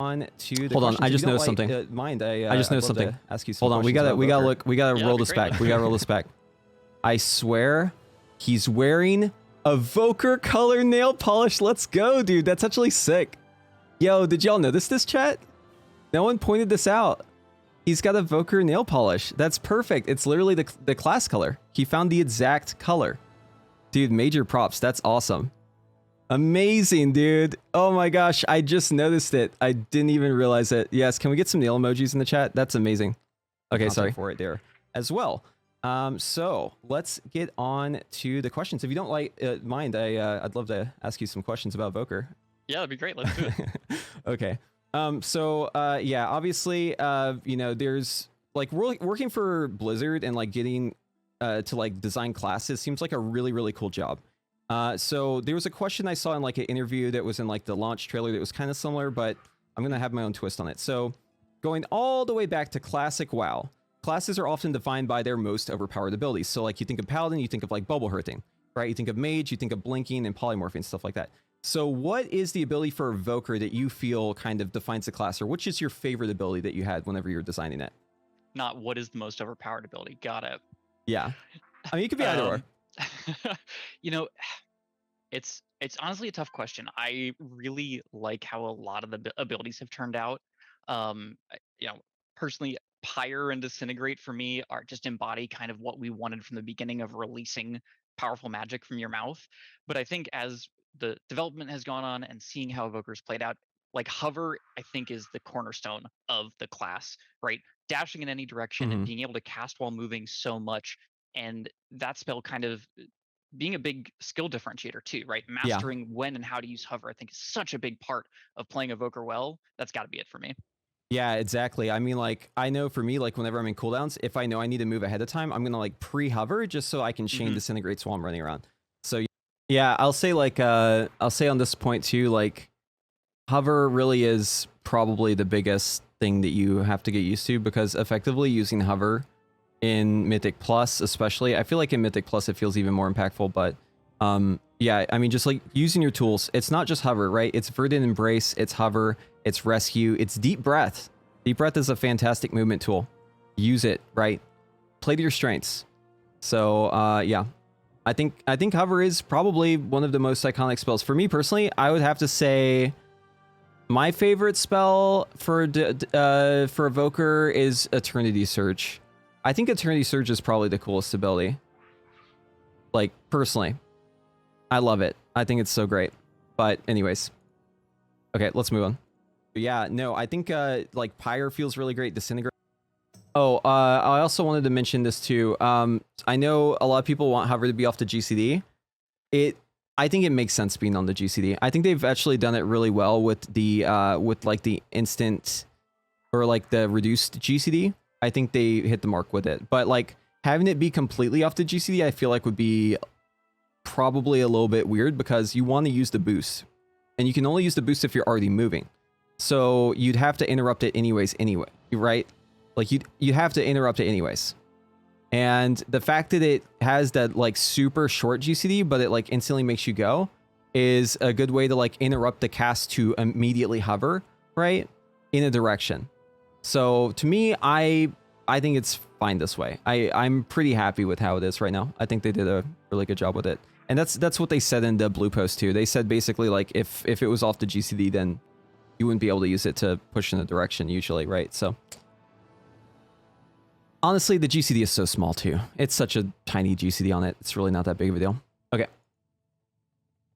on to the Hold on, questions. I If just you don't noticed something. Mind, I just I'd noticed love to something. ask you some Hold on, we questions gotta about we gotta Evoker. look, we gotta Yeah, roll that'd be this great. back. We gotta roll this back. I swear, he's wearing Evoker color nail polish. Let's go, dude. That's actually sick. Yo, did y'all notice this, chat? No one pointed this out. He's got Evoker nail polish. That's perfect. It's literally the class color. He found the exact color. Dude, major props. That's awesome. Amazing, dude. Oh my gosh, I just noticed it. I didn't even realize it. Yes, can we get some nail emojis in the chat? That's amazing. Okay, sorry. For it there as well. So let's get on to the questions. If you don't mind, I'd love to ask you some questions about Evoker. Yeah, that'd be great. Let's do it. Okay. Yeah, obviously, you know, there's like working for Blizzard and like getting to like design classes seems like a really, really cool job. So there was a question I saw in like an interview that was in like the launch trailer that was kind of similar, but I'm going to have my own twist on it. So going all the way back to classic WoW, classes are often defined by their most overpowered abilities. So like you think of Paladin, you think of like bubble hurting, right? You think of Mage, you think of blinking and polymorphing, stuff like that. So what is the ability for Evoker that you feel kind of defines the class, or which is your favorite ability that you had whenever you were designing it? Not what is the most overpowered ability. Got it. Yeah. I mean, it could be either or. You know, it's honestly a tough question. I really like how a lot of the abilities have turned out. You know, personally, Pyre and Disintegrate for me are just embody kind of what we wanted from the beginning of releasing powerful magic from your mouth. But I think as the development has gone on and seeing how Evoker's played out, like Hover, I think is the cornerstone of the class, right? Dashing in any direction and being able to cast while moving so much, and that spell kind of being a big skill differentiator too, right? Mastering when and how to use Hover, I think is such a big part of playing Evoker well. That's got to be it for me. Yeah, exactly. I mean, like, I know for me, like, whenever I'm in cooldowns, if I know I need to move ahead of time, I'm going to, like, pre-hover just so I can chain Disintegrates while I'm running around. So, yeah, I'll say, like, I'll say on this point, too, like, Hover really is probably the biggest thing that you have to get used to, because effectively using Hover in Mythic Plus, especially, I feel like in Mythic Plus, it feels even more impactful, but, yeah, I mean, just, like, using your tools, it's not just Hover, right? It's Verdant Embrace, it's Hover, it's Rescue, it's Deep Breath. Deep Breath is a fantastic movement tool. Use it, right? Play to your strengths. So, yeah. I think Hover is probably one of the most iconic spells. For me personally, I would have to say my favorite spell for Evoker is Eternity Surge. I think Eternity Surge is probably the coolest ability. Like, personally. I love it. I think it's so great. But anyways. Okay, let's move on. But yeah, no, I think like Pyre feels really great. Disintegrate. Oh, I also wanted to mention this too. I know a lot of people want Hover to be off the GCD. I think it makes sense being on the GCD. I think they've actually done it really well with the like the instant or like the reduced GCD. I think they hit the mark with it. But like having it be completely off the GCD, I feel like would be probably a little bit weird, because you want to use the boost, and you can only use the boost if you're already moving. So you'd have to interrupt it anyways, right? Like you'd have to interrupt it anyways. And the fact that it has that like super short GCD, but it like instantly makes you go, is a good way to like interrupt the cast to immediately hover, right? In a direction. So to me, I think it's fine this way. I'm pretty happy with how it is right now. I think they did a really good job with it. And that's what they said in the blue post too. They said basically like if it was off the GCD, then you wouldn't be able to use it to push in a direction usually, right? So honestly, the GCD is so small too. It's such a tiny GCD on it. It's really not that big of a deal. Okay.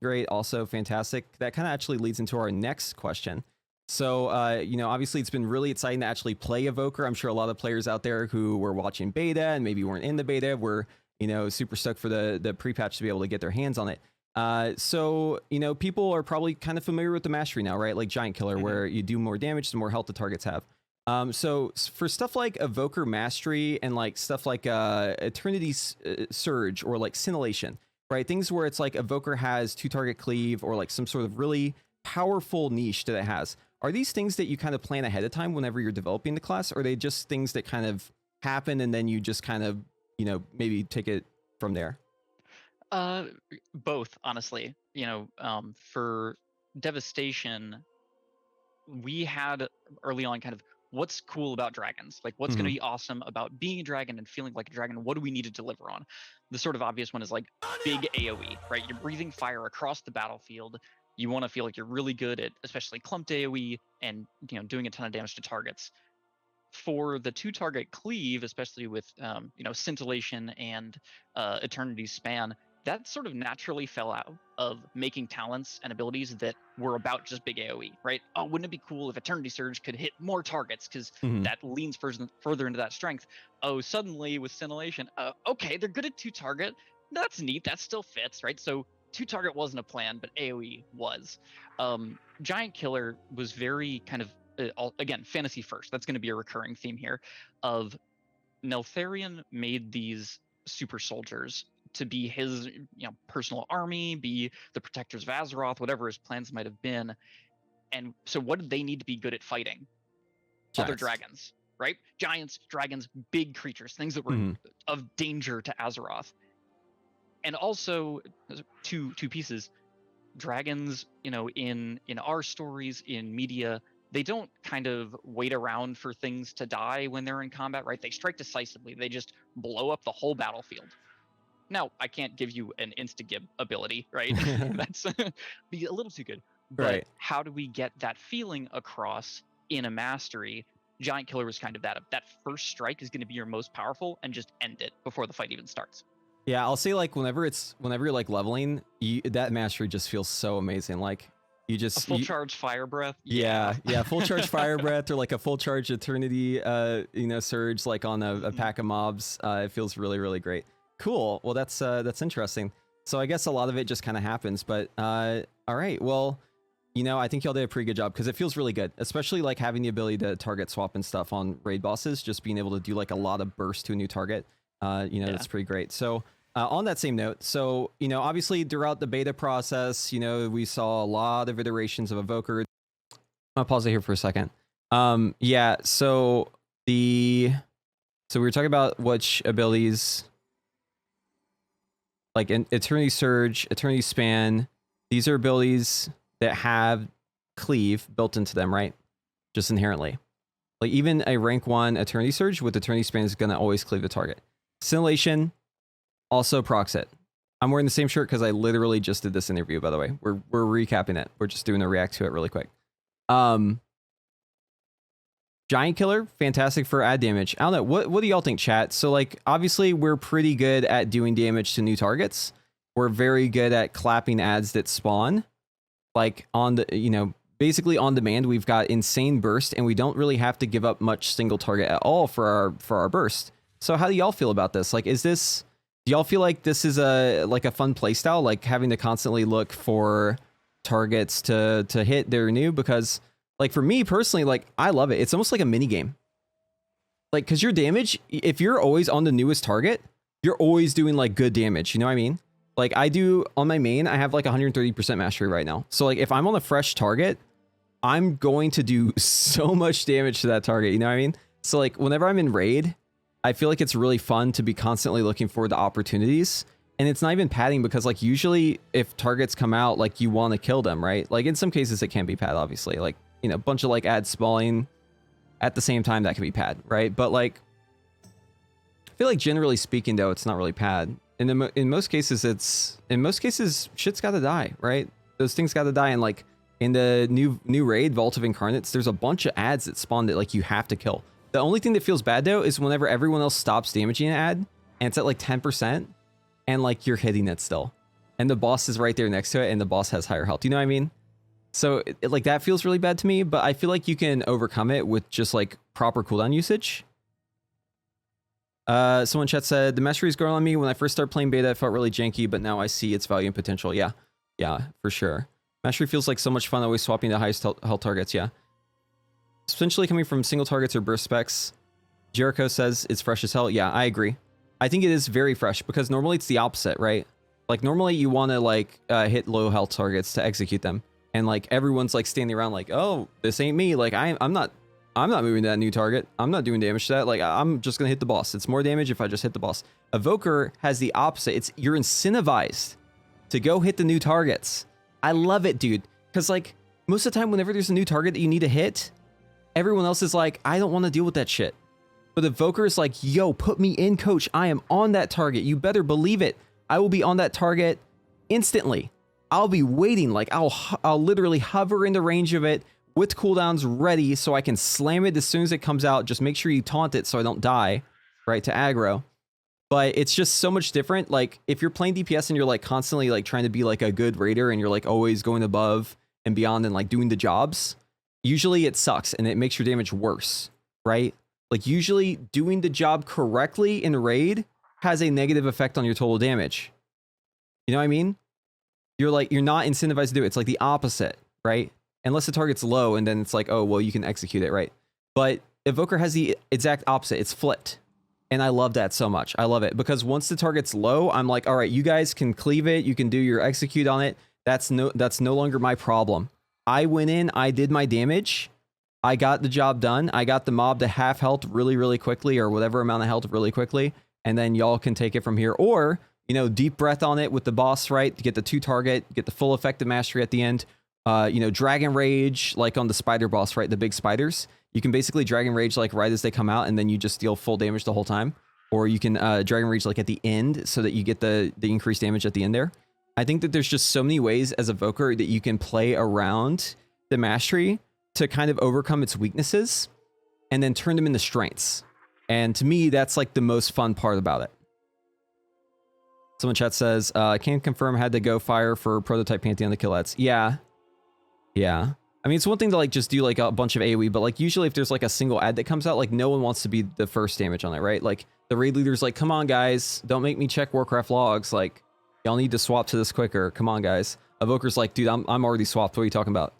Great. Also fantastic. That kind of actually leads into our next question. So, you know, obviously it's been really exciting to actually play Evoker. I'm sure a lot of players out there who were watching beta and maybe weren't in the beta were, you know, super stoked for the pre-patch to be able to get their hands on it. So, you know, people are probably kind of familiar with the mastery now, right? Like Giant Killer, where you do more damage, the more health the targets have. So for stuff like Evoker Mastery and like stuff like Eternity Surge or like Scintillation, right? Things where it's like Evoker has 2-target cleave or like some sort of really powerful niche that it has. Are these things that you kind of plan ahead of time whenever you're developing the class? Or are they just things that kind of happen and then you just kind of, you know, maybe take it from there? Both, honestly. You know, for Devastation, we had early on kind of what's cool about dragons, like what's going to be awesome about being a dragon and feeling like a dragon. What do we need to deliver on? The sort of obvious one is like big AoE, right? You're breathing fire across the battlefield. You want to feel like you're really good at especially clumped AoE and doing a ton of damage to targets. For the 2-target cleave, especially with scintillation and eternity span, that sort of naturally fell out of making talents and abilities that were about just big AoE, right? Oh, wouldn't it be cool if Eternity Surge could hit more targets, because that leans further into that strength. Oh, suddenly with scintillation, okay, they're good at 2-target. That's neat. That still fits, right? So 2-target wasn't a plan, but AoE was. Giant Killer was very kind of again, fantasy first. That's going to be a recurring theme here. Of Neltharion made these super soldiers to be his personal army, be the protectors of Azeroth, whatever his plans might have been. And so what did they need to be good at fighting? Giants. Other dragons, right? Giants, dragons, big creatures, things that were of danger to Azeroth. And also two pieces. Dragons, in our stories, in media, they don't kind of wait around for things to die when they're in combat, right? They strike decisively. They just blow up the whole battlefield. Now, I can't give you an insta-gib ability, right? That's be a little too good. But how do we get that feeling across in a mastery? Giant Killer was kind of that. That first strike is going to be your most powerful, and just end it before the fight even starts. Yeah, I'll say like whenever you're like leveling, that mastery just feels so amazing. Like you just a full charge fire breath. Yeah, full charge fire breath, or like a full charge eternity surge, like on a pack of mobs. It feels really, really great. Cool. Well, that's interesting. So I guess a lot of it just kind of happens, but all right. Well, I think y'all did a pretty good job, because it feels really good, especially like having the ability to target swap and stuff on raid bosses, just being able to do like a lot of burst to a new target. That's pretty great. So on that same note, so, obviously throughout the beta process, we saw a lot of iterations of Evoker. I'm gonna pause it here for a second. So we were talking about which abilities, like Eternity Surge, Eternity Span. These are abilities that have cleave built into them, right? Just inherently. Like even a rank 1 Eternity Surge with Eternity Span is gonna always cleave the target. Scintillation also procs it. I'm wearing the same shirt because I literally just did this interview, by the way. We're recapping it. We're just doing a react to it really quick. Giant Killer, fantastic for add damage. I don't know. What do y'all think, chat? So like, obviously we're pretty good at doing damage to new targets. We're very good at clapping adds that spawn. Like on the, basically on demand, we've got insane burst, and we don't really have to give up much single target at all for our burst. So how do y'all feel about this? Like, do y'all feel like this is a fun playstyle, like having to constantly look for targets to hit that are new? Because like for me personally, like I love it. It's almost like a mini game. Like, cause your damage, if you're always on the newest target, you're always doing like good damage. You know what I mean? Like I do on my main, I have like 130% mastery right now. So like if I'm on a fresh target, I'm going to do so much damage to that target. You know what I mean? So like whenever I'm in raid, I feel like it's really fun to be constantly looking for the opportunities. And it's not even padding, because like usually if targets come out, like you want to kill them, right? Like in some cases it can be pad, obviously, like, a bunch of like ads spawning at the same time, that can be pad, right? But like, I feel like generally speaking though, it's not really pad. And in most cases, shit's gotta die, right? Those things gotta die. And like in the new raid, Vault of Incarnates, there's a bunch of ads that spawn that like you have to kill. The only thing that feels bad though is whenever everyone else stops damaging an ad and it's at like 10% and like you're hitting it still, and the boss is right there next to it and the boss has higher health. You know what I mean? So like that feels really bad to me, but I feel like you can overcome it with just like proper cooldown usage. Someone in chat said the mastery is growing on me. When I first started playing beta, it felt really janky, but now I see its value and potential. Yeah, for sure. Mastery feels like so much fun, always swapping the highest health targets. Yeah. Essentially coming from single targets or burst specs. Jericho says it's fresh as hell. Yeah, I agree. I think it is very fresh, because normally it's the opposite, right? Like normally you want to like hit low health targets to execute them, and like everyone's like standing around like, oh, this ain't me. Like I'm not moving to that new target. I'm not doing damage to that. Like I'm just gonna hit the boss. It's more damage if I just hit the boss. Evoker has the opposite. You're incentivized to go hit the new targets. I love it, dude. Because like most of the time, whenever there's a new target that you need to hit, everyone else is like, I don't want to deal with that shit. But Evoker is like, yo, put me in, coach. I am on that target. You better believe it. I will be on that target instantly. I'll be waiting. Like, I'll literally hover in the range of it with cooldowns ready so I can slam it as soon as it comes out. Just make sure you taunt it so I don't die, right, to aggro. But it's just so much different. Like, if you're playing DPS and you're like constantly like trying to be like a good raider and you're like always going above and beyond and like doing the jobs, usually it sucks and it makes your damage worse, right? Like, usually doing the job correctly in raid has a negative effect on your total damage. You know what I mean? You're not incentivized to do it. It's like the opposite, right? Unless the target's low and then it's like, oh, well, you can execute it, right? But Evoker has the exact opposite. It's flipped. And I love that so much. I love it because once the target's low, I'm like, all right, you guys can cleave it. You can do your execute on it. That's no longer my problem. I went in, I did my damage. I got the job done. I got the mob to half health really, really quickly or whatever amount of health really quickly. And then y'all can take it from here. Or, you know, deep breath on it with the boss, right? To get the 2 target, get the full effective mastery at the end. You know, Dragon Rage, like on the spider boss, right? The big spiders. You can basically Dragon Rage like right as they come out and then you just deal full damage the whole time. Or you can Dragon Rage like at the end so that you get the increased damage at the end there. I think that there's just so many ways as Evoker that you can play around the mastery to kind of overcome its weaknesses and then turn them into strengths. And to me, that's like the most fun part about it. Someone chat says, can confirm had to go fire for prototype Pantheon to kill ads. Yeah. Yeah. I mean, it's one thing to like just do like a bunch of AoE, but like usually if there's like a single ad that comes out, like no one wants to be the first damage on it, right? Like the raid leader's like, come on guys, don't make me check Warcraft logs. Like y'all need to swap to this quicker. Come on guys. Evoker's like, dude, I'm already swapped. What are you talking about?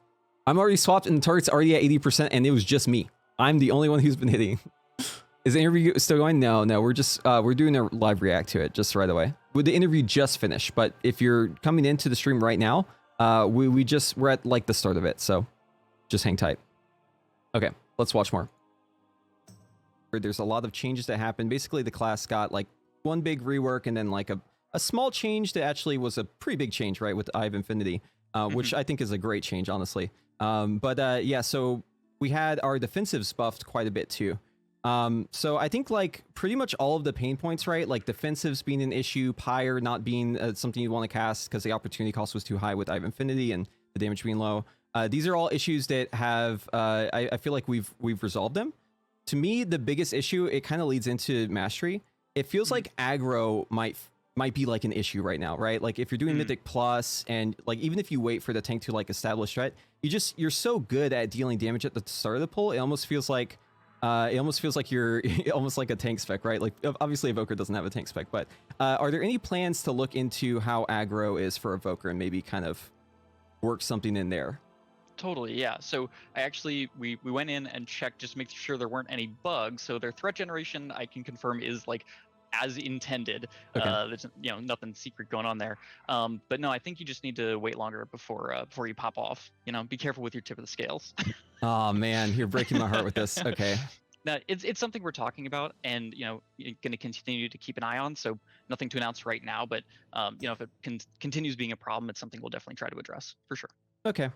I'm already swapped and the target's already at 80% and it was just me. I'm the only one who's been hitting. Is the interview still going? No, we're just, we're doing a live react to it just right away. With the interview just finished, but if you're coming into the stream right now, we're at like the start of it. So just hang tight. Okay, let's watch more. There's a lot of changes that happened. Basically the class got like one big rework and then like a small change that actually was a pretty big change, right? With Eye of Infinity, which I think is a great change, honestly. Yeah, so we had our defensives buffed quite a bit too. So I think like pretty much all of the pain points, right? Like defensives being an issue, Pyre not being something you want to cast because the opportunity cost was too high with Eye of Infinity and the damage being low. These are all issues that have, I feel like we've resolved them. To me, the biggest issue, it kind of leads into Mastery. It feels like aggro might be like an issue right now, right? Like if you're doing Mythic Plus and like even if you wait for the tank to like establish threat, you're so good at dealing damage at the start of the pull, it almost feels like you're almost like a tank spec, right? Like obviously Evoker doesn't have a tank spec, but are there any plans to look into how aggro is for Evoker and maybe kind of work something in there? Totally, yeah. So I actually, we went in and checked just to make sure there weren't any bugs. So their threat generation, I can confirm, is like as intended. Okay. There's nothing secret going on there. But no, I think you just need to wait longer before you pop off. Be careful with your tip of the scales. Oh man, you're breaking my heart with this. Okay. Now it's something we're talking about, and you're going to continue to keep an eye on. So nothing to announce right now, but if it continues being a problem, it's something we'll definitely try to address for sure. Okay.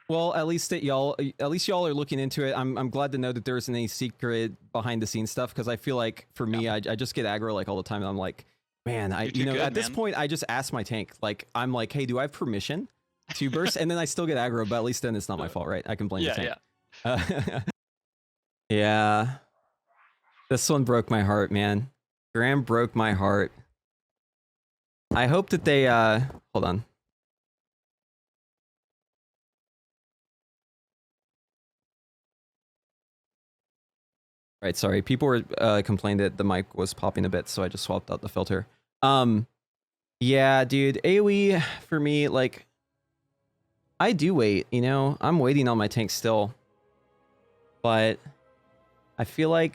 Well, at least y'all are looking into it. I'm glad to know that there isn't any secret behind the scenes stuff, because I feel like for me, I just get aggro like all the time, and I'm like, man, at this point, I just ask my tank, like, I'm like, hey, do I have permission to burst? And then I still get aggro, but at least then it's not my fault, right? I can blame the tank. Yeah. This one broke my heart, man. Graham broke my heart. I hope that they hold on. Right, sorry. People were complaining that the mic was popping a bit, so I just swapped out the filter. Yeah, dude, AoE for me, like, I do wait, I'm waiting on my tank still. But I feel like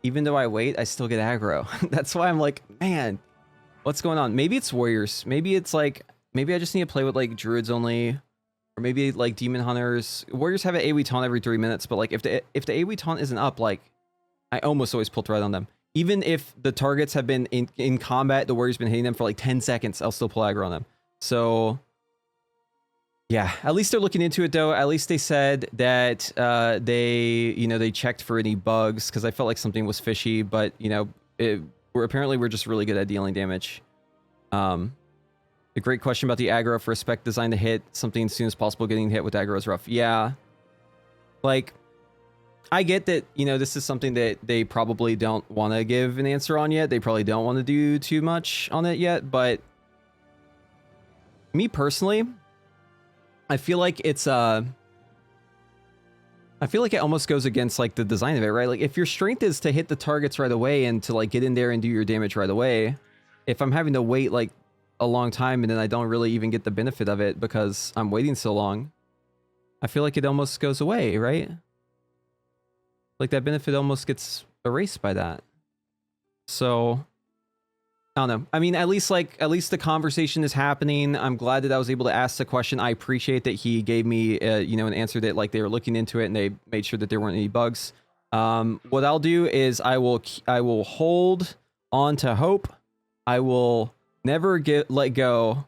even though I wait, I still get aggro. That's why I'm like, man, what's going on? Maybe it's warriors. Maybe it's like, maybe I just need to play with like druids only. Or maybe like demon hunters. Warriors have an AoE taunt every 3 minutes, but like if the AoE taunt isn't up, like I almost always pull thread on them. Even if the targets have been in combat, the warrior's been hitting them for like 10 seconds, I'll still pull aggro on them. So Yeah, at least they're looking into it though. At least they said that they checked for any bugs because I felt like something was fishy, but we're just really good at dealing damage. A great question about the aggro for a spec designed to hit something as soon as possible. Getting hit with aggro is rough. Yeah, like I get that this is something that they probably don't want to give an answer on yet. They probably don't want to do too much on it yet, but me personally, I feel like it almost goes against like the design of it, right? Like if your strength is to hit the targets right away and to like get in there and do your damage right away, if I'm having to wait like a long time and then I don't really even get the benefit of it because I'm waiting so long, I feel like it almost goes away, right? Like that benefit almost gets erased by that. So I don't know. I mean, at least the conversation is happening. I'm glad that I was able to ask the question. I appreciate that he gave me, an answer that like they were looking into it and they made sure that there weren't any bugs. What I'll do is I will hold on to hope. I will never let go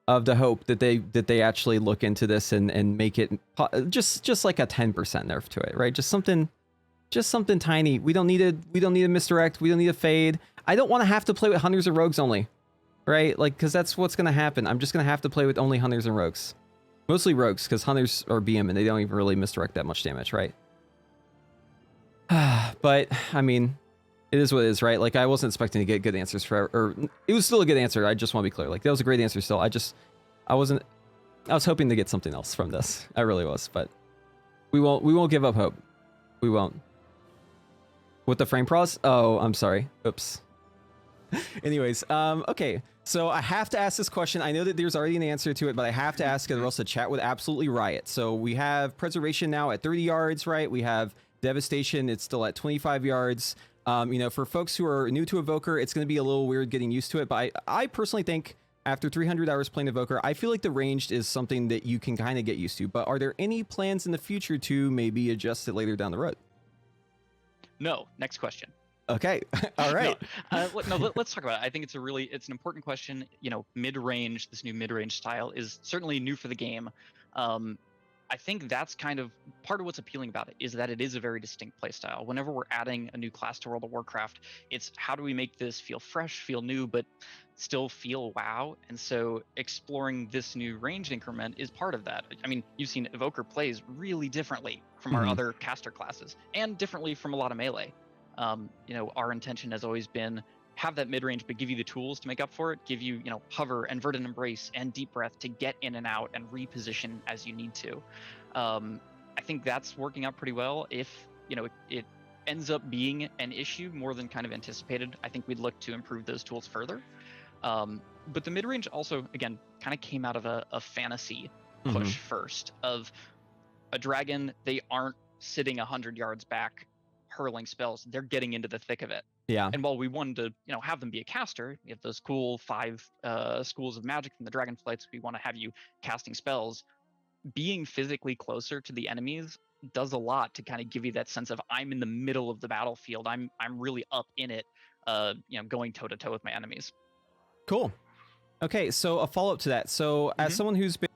of the hope that they actually look into this and make it just like a 10% nerf to it, right? Just something tiny. We don't need a misdirect. We don't need a fade. I don't want to have to play with hunters or rogues only, right? Like, because that's what's going to happen. I'm just going to have to play with only hunters and rogues. Mostly rogues, because hunters are BM and they don't even really misdirect that much damage, right? But, I mean, it is what it is, right? Like, I wasn't expecting to get good answers or it was still a good answer. I just want to be clear. Like, that was a great answer still. I was hoping to get something else from this. I really was, but we won't give up hope. We won't. With the frame pros? Oh, I'm sorry. Oops. Anyways, okay. So I have to ask this question. I know that there's already an answer to it, but I have to ask it or else the chat would absolutely riot. So we have Preservation now at 30 yards, right? We have Devastation. It's still at 25 yards. For folks who are new to Evoker, it's going to be a little weird getting used to it. But I personally think after 300 hours playing Evoker, I feel like the ranged is something that you can kind of get used to. But are there any plans in the future to maybe adjust it later down the road? No. Next question. Okay. All right. Let's talk about it. I think it's an important question. Mid-range, this new mid-range style is certainly new for the game. I think that's kind of part of what's appealing about it is that it is a very distinct playstyle. Whenever we're adding a new class to World of Warcraft, it's how do we make this feel fresh, feel new, but still feel WoW? And so exploring this new range increment is part of that. I mean, you've seen Evoker plays really differently from our other caster classes and differently from a lot of melee. Our intention has always been have that mid-range, but give you the tools to make up for it, give you, hover and verdant embrace and deep breath to get in and out and reposition as you need to. I think that's working out pretty well. If, it ends up being an issue more than kind of anticipated, I think we'd look to improve those tools further. But the mid-range also, again, kind of came out of a fantasy push first of a dragon. They aren't sitting 100 yards back hurling spells. They're getting into the thick of it. Yeah. And while we wanted to, have them be a caster, we have those cool 5 schools of magic from the Dragonflights. We want to have you casting spells. Being physically closer to the enemies does a lot to kind of give you that sense of I'm in the middle of the battlefield. I'm really up in it, going toe to toe with my enemies. Cool. Okay, so a follow up to that. So as someone who's been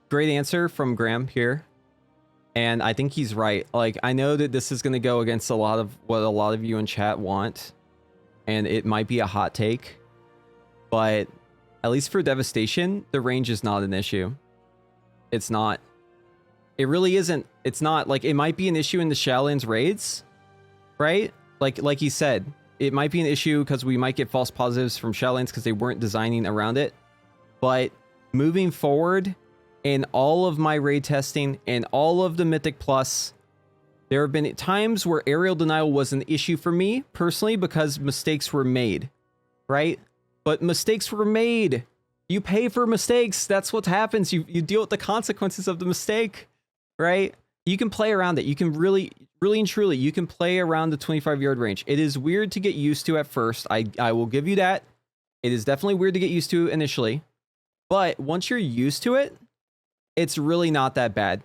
great answer from Graham here. And I think he's right. Like, I know that this is going to go against a lot of what a lot of you in chat want. And it might be a hot take. But at least for Devastation, the range is not an issue. It's not. It really isn't. It's not. Like, it might be an issue in the Shadowlands raids. Right? Like he said. It might be an issue because we might get false positives from Shadowlands because they weren't designing around it. But moving forward, in all of my raid testing and all of the Mythic Plus, there have been times where aerial denial was an issue for me personally because mistakes were made, right? But mistakes were made. You pay for mistakes. That's what happens. You deal with the consequences of the mistake, right? You can play around it. You can really and truly, you can play around the 25-yard range. It is weird to get used to at first. I will give you that. It is definitely weird to get used to initially. But once you're used to it, it's really not that bad.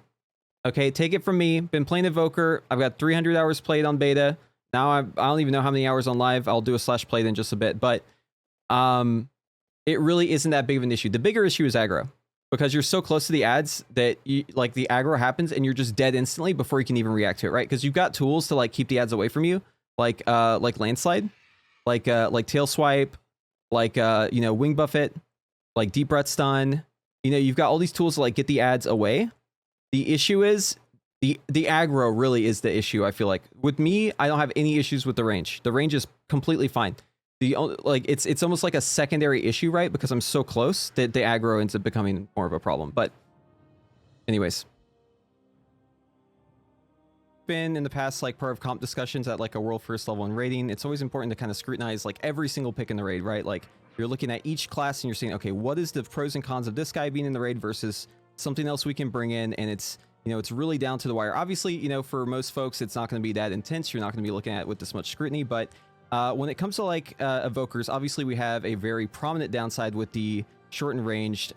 Okay, take it from me. Been playing Evoker. I've got 300 hours played on beta. Now I don't even know how many hours on live. I'll do a /played in just a bit. But it really isn't that big of an issue. The bigger issue is aggro, because you're so close to the ads that like the aggro happens and you're just dead instantly before you can even react to it, right? Because you've got tools to like keep the ads away from you, like landslide, like tail swipe, like wing buffet, like deep breath stun. You've got all these tools to like get the ads away. The issue is the aggro really is the issue. I feel like with me, I don't have any issues with the range. The range is completely fine. It's almost like a secondary issue, right? Because I'm so close that the aggro ends up becoming more of a problem. But anyways, been in the past like part of comp discussions at like a world first level in raiding, it's always important to kind of scrutinize like every single pick in the raid, right? Like you're looking at each class and you're saying, okay, what is the pros and cons of this guy being in the raid versus something else we can bring in? And it's it's really down to the wire. Obviously, for most folks, it's not going to be that intense. You're not going to be looking at it with this much scrutiny, but when it comes to like evokers, obviously we have a very prominent downside with the short and ranged.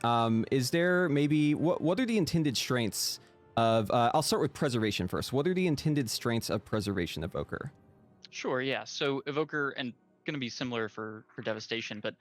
Is there maybe what are the intended strengths of I'll start with preservation first. What are the intended strengths of preservation evoker? Sure, yeah. So Evoker, and going to be similar for Devastation, but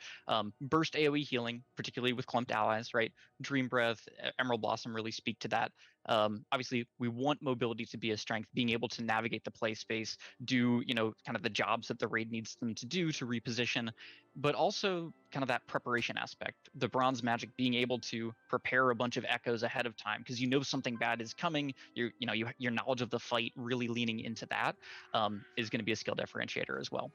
burst AoE healing, particularly with clumped allies, right? Dream Breath, Emerald Blossom really speak to that. Obviously, we want mobility to be a strength, being able to navigate the play space, do kind of the jobs that the raid needs them to do to reposition, but also kind of that preparation aspect. The Bronze Magic being able to prepare a bunch of echoes ahead of time because something bad is coming. Your knowledge of the fight really leaning into that is going to be a skill differentiator as well.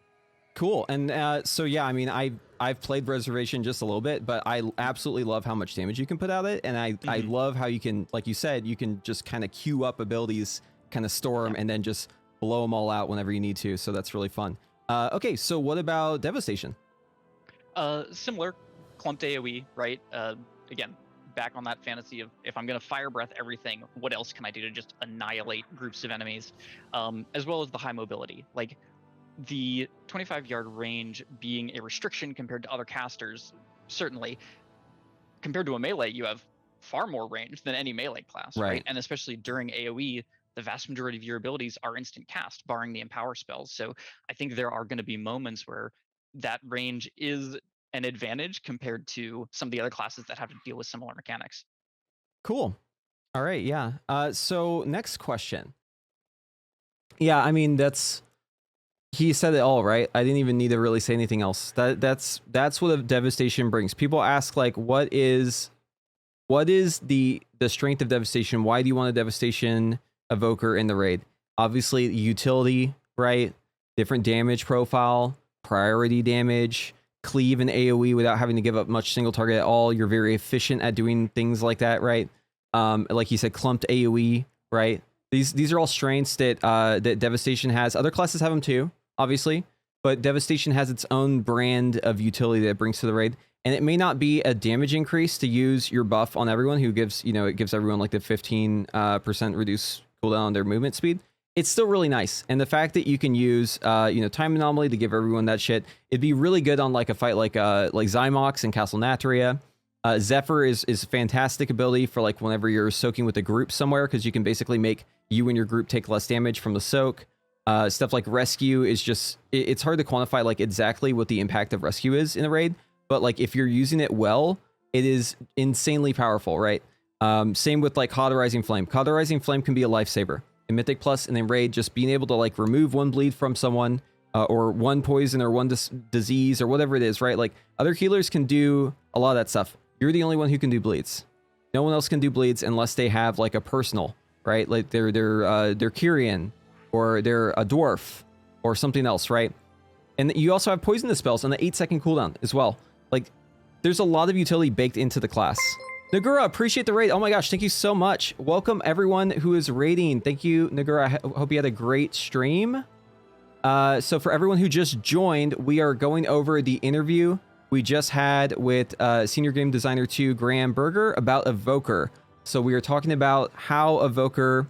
Cool. And so yeah, I mean, I've played Reservation just a little bit, but I absolutely love how much damage you can put out it, and I love how you can, like you said, you can just kind of queue up abilities, kind of store them, and then just blow them all out whenever you need to. So that's really fun. Okay, so what about Devastation? Similar, clumped AoE, right? Again, back on that fantasy of if I'm going to fire breath everything, what else can I do to just annihilate groups of enemies, as well as the high mobility, like the 25-yard range being a restriction compared to other casters. Certainly, compared to a melee, you have far more range than any melee class, right? And especially during AoE, the vast majority of your abilities are instant cast, barring the empower spells. So I think there are going to be moments where that range is an advantage compared to some of the other classes that have to deal with similar mechanics. Cool. All right, yeah. So next question. Yeah, I mean, he said it all, right? I didn't even need to really say anything else. That's what a Devastation brings. People ask like, what is the strength of Devastation? Why do you want a Devastation evoker in the raid? Obviously, utility, right? Different damage profile, priority damage, cleave and AoE without having to give up much single target at all. You're very efficient at doing things like that, right? Like you said, clumped AoE, right? These are all strengths that that Devastation has. Other classes have them too, obviously, but Devastation has its own brand of utility that it brings to the raid. And it may not be a damage increase to use your buff on everyone who gives, it gives everyone like the 15% reduced cooldown on their movement speed. It's still really nice. And the fact that you can use, time anomaly to give everyone that shit, it'd be really good on like a fight like Zymox and Castle Natria. Zephyr is a fantastic ability for like whenever you're soaking with a group somewhere, because you can basically make you and your group take less damage from the soak. Stuff like Rescue is just, it's hard to quantify like exactly what the impact of Rescue is in the raid. But like if you're using it well, it is insanely powerful, right? Same with like Cauterizing Flame. Cauterizing Flame can be a lifesaver. In Mythic Plus and in Raid, just being able to like remove one bleed from someone, or one poison or one disease or whatever it is, right? Like other healers can do a lot of that stuff. You're the only one who can do bleeds. No one else can do bleeds unless they have like a personal, right? Like they're Kyrian, or they're a dwarf or something else, right? And you also have poisonous spells on the 8-second cooldown as well. Like there's a lot of utility baked into the class. Nagura, appreciate the raid. Oh my gosh, thank you so much. Welcome everyone who is raiding. Thank you, Nagura. I hope you had a great stream. So for everyone who just joined, we are going over the interview we just had with Senior Game Designer 2, Graham Berger, about Evoker. So we are talking about how Evoker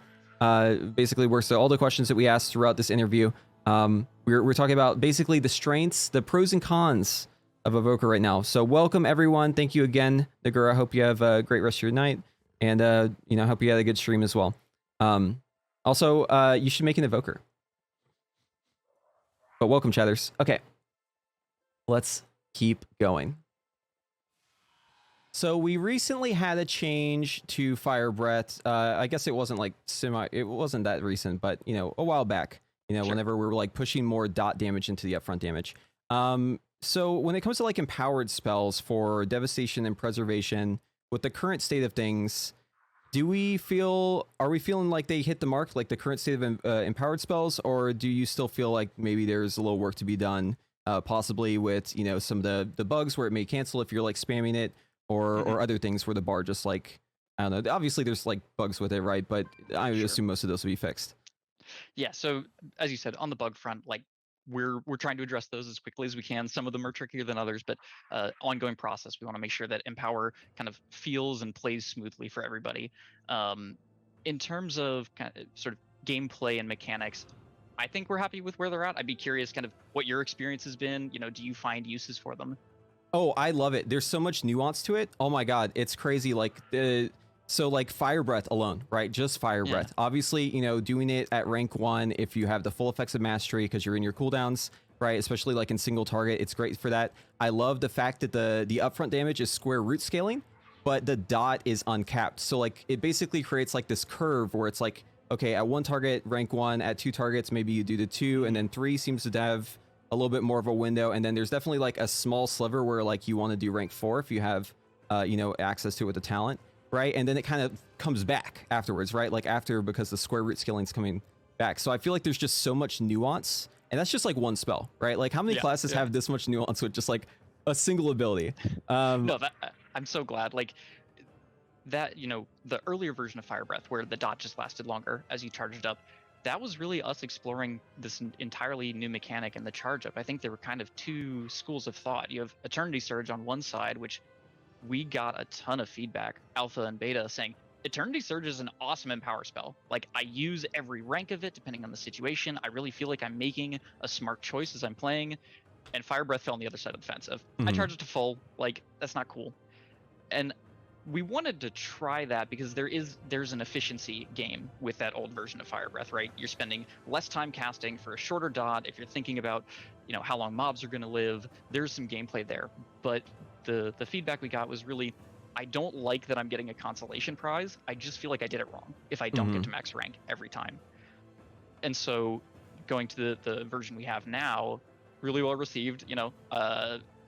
basically works. So all the questions that we asked throughout this interview, we're talking about basically the strengths, the pros and cons of Evoker right now. So welcome everyone. Thank you again, Nagura. I hope you have a great rest of your night, and hope you had a good stream as well. Also, you should make an Evoker. But welcome, chatters. Okay, let's keep going. So we recently had a change to Fire Breath. I guess it wasn't like it wasn't that recent, but you know, a while back. You know, Sure. whenever we were like pushing more dot damage into the upfront damage. So when it comes to like empowered spells for devastation and preservation, with the current state of things, are we feeling like they hit the mark, like the current state of empowered spells, or do you still feel like maybe there's a little work to be done, possibly with, you know, some of the bugs where it may cancel if you're like spamming it, or other things where the bar just like, I don't know, obviously there's like bugs with it, right? But I would assume most of those will be fixed. Yeah, so as you said, on the bug front, like we're trying to address those as quickly as we can. Some of them are trickier than others, but ongoing process. We want to make sure that Empower kind of feels and plays smoothly for everybody. In terms of kind of sort of gameplay and mechanics, I think we're happy with where they're at. I'd be curious kind of what your experience has been. You know, do you find uses for them? Oh, I love it. There's so much nuance to it. Oh my god, it's crazy. Like so like Fire Breath alone, right? Just Fire Breath. Obviously, you know, doing it at rank 1 if you have the full effects of mastery because you're in your cooldowns, right? Especially like in single target, it's great for that. I love the fact that the upfront damage is square root scaling, but the dot is uncapped. So like it basically creates like this curve where it's like, okay, at 1 target, rank 1, at 2 targets, maybe you do the 2, and then 3 seems to have a little bit more of a window, and then there's definitely like a small sliver where like you want to do rank 4 if you have you know, access to it with the talent, right? And then it kind of comes back afterwards, right? Like after, because the square root scaling's coming back. So I feel like there's just so much nuance, and that's just like one spell, right? Like how many classes have this much nuance with just like a single ability? No, I'm so glad. Like that, you know, the earlier version of Fire Breath where the dot just lasted longer as you charged up, that was really us exploring this entirely new mechanic in the charge up. I think there were kind of two schools of thought. You have Eternity Surge on one side, which we got a ton of feedback, alpha and beta, saying Eternity Surge is an awesome empower spell. Like I use every rank of it depending on the situation. I really feel like I'm making a smart choice as I'm playing. And Fire Breath fell on the other side of the fence of I charge it to full, like that's not cool. And we wanted to try that because there's an efficiency game with that old version of Fire Breath, right? You're spending less time casting for a shorter dot. If you're thinking about, you know, how long mobs are going to live, there's some gameplay there. But the feedback we got was really, I don't like that I'm getting a consolation prize. I just feel like I did it wrong if I don't get to max rank every time. And so going to the version we have now, really well received, you know,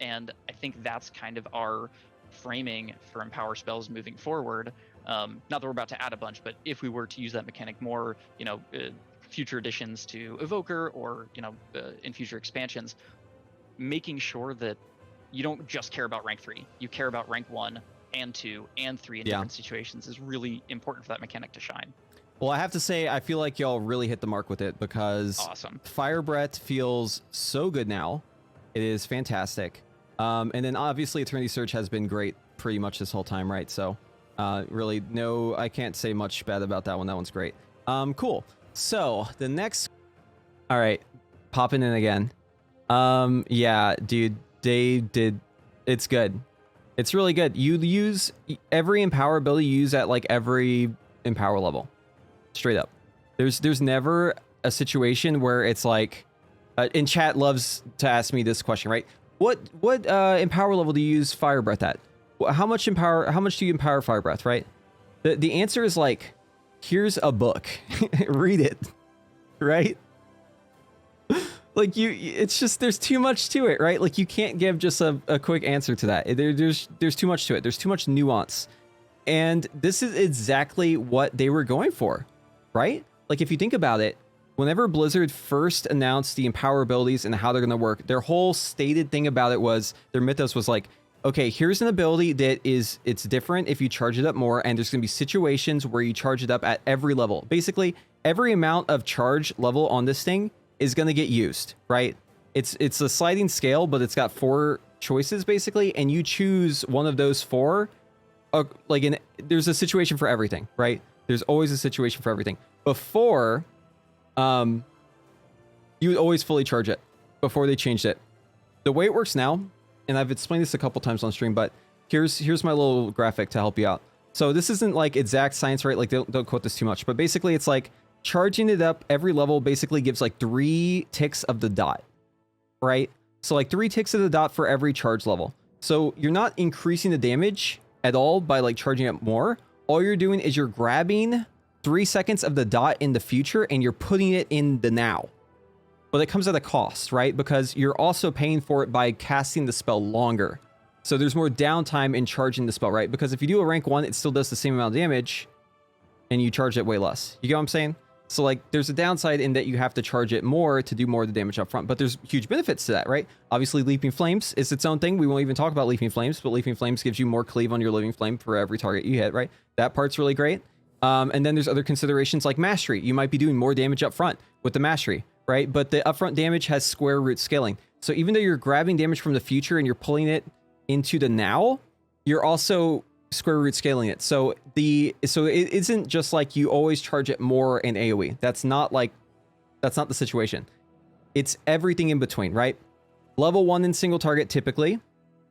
and I think that's kind of our framing for empower spells moving forward. Not that we're about to add a bunch, but if we were to use that mechanic more, you know, future additions to Evoker or, you know, in future expansions, making sure that you don't just care about rank 3, you care about rank 1 and 2 and 3 in different situations is really important for that mechanic to shine. Well, I have to say, I feel like y'all really hit the mark with it because Fire Breath feels so good now. It is fantastic. And then obviously Eternity Surge has been great pretty much this whole time, right? So really, no, I can't say much bad about that one. That one's great. Cool. So the next, all right, popping in again. Yeah, dude, they did, it's good. It's really good. You use every empower ability you use at like every empower level. Straight up. There's never a situation where it's like, and chat loves to ask me this question, right? What empower level do you use Fire Breath at? How much do you empower Fire Breath, right? The answer is like, here's a book. Read it. Right? Like it's just, there's too much to it, right? Like you can't give just a quick answer to that. There's too much to it. There's too much nuance. And this is exactly what they were going for, right? Like if you think about it, whenever Blizzard first announced the empower abilities and how they're going to work, their whole stated thing about it was, their mythos was like, okay, here's an ability that it's different if you charge it up more, and there's going to be situations where you charge it up at every level. Basically, every amount of charge level on this thing is going to get used, right? It's a sliding scale, but it's got 4 choices basically, and you choose one of those 4. There's a situation for everything, right? There's always a situation for everything. Before, you would always fully charge it before they changed it. The way it works now, and I've explained this a couple times on stream, but here's my little graphic to help you out. So this isn't like exact science, right? Like don't quote this too much, but basically it's like charging it up every level basically gives like 3 ticks of the dot, right? So like 3 ticks of the dot for every charge level. So you're not increasing the damage at all by like charging up more. All you're doing is you're grabbing 3 seconds of the dot in the future and you're putting it in the now. But it comes at a cost, right? Because you're also paying for it by casting the spell longer. So there's more downtime in charging the spell, right? Because if you do a rank 1, it still does the same amount of damage and you charge it way less. You get what I'm saying? So like there's a downside in that you have to charge it more to do more of the damage up front, but there's huge benefits to that, right? Obviously Leaping Flames is its own thing. We won't even talk about Leaping Flames, but Leaping Flames gives you more cleave on your Living Flame for every target you hit, right? That part's really great. And then there's other considerations like Mastery. You might be doing more damage up front with the Mastery, right? But the upfront damage has square root scaling. So even though you're grabbing damage from the future and you're pulling it into the now, you're also square root scaling it. So it isn't just like you always charge it more in AoE. That's not the situation. It's everything in between, right? Level 1 in single target typically.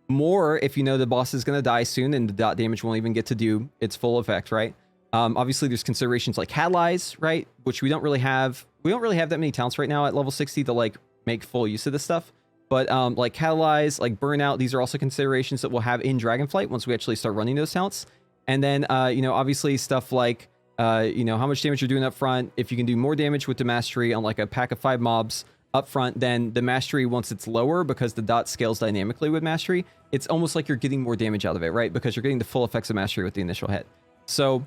More if you know the boss is going to die soon and the dot damage won't even get to do its full effect, right? Obviously there's considerations like Catalyze, right? Which we don't really have that many talents right now at level 60 to like make full use of this stuff. But like Catalyze, like Burnout, these are also considerations that we'll have in Dragonflight once we actually start running those talents. And then, obviously stuff like, how much damage you're doing up front. If you can do more damage with the Mastery on like a pack of 5 mobs up front, then the Mastery, once it's lower, because the dot scales dynamically with Mastery, it's almost like you're getting more damage out of it, right? Because you're getting the full effects of Mastery with the initial hit. So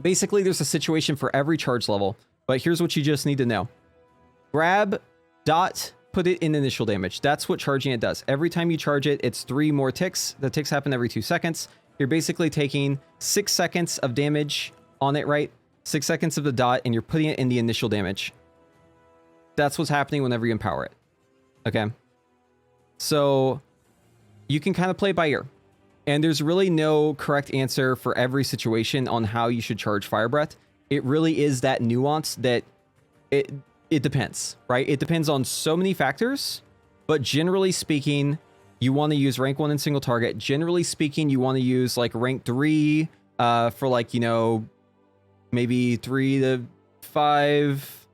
basically there's a situation for every charge level, but here's what you just need to know. Grab dot, put it in initial damage. That's what charging it does. Every time you charge it, it's 3 more ticks. The ticks happen every 2 seconds. You're basically taking 6 seconds of damage on it, right? 6 seconds of the dot, and you're putting it in the initial damage. That's what's happening whenever you empower it. Okay? So you can kind of play it by ear. And there's really no correct answer for every situation on how you should charge Fire Breath. It really is that nuance that it depends, right? It depends on so many factors, but generally speaking, you want to use rank 1 in single target. Generally speaking, you want to use like rank 3 for like, maybe 3 to 5.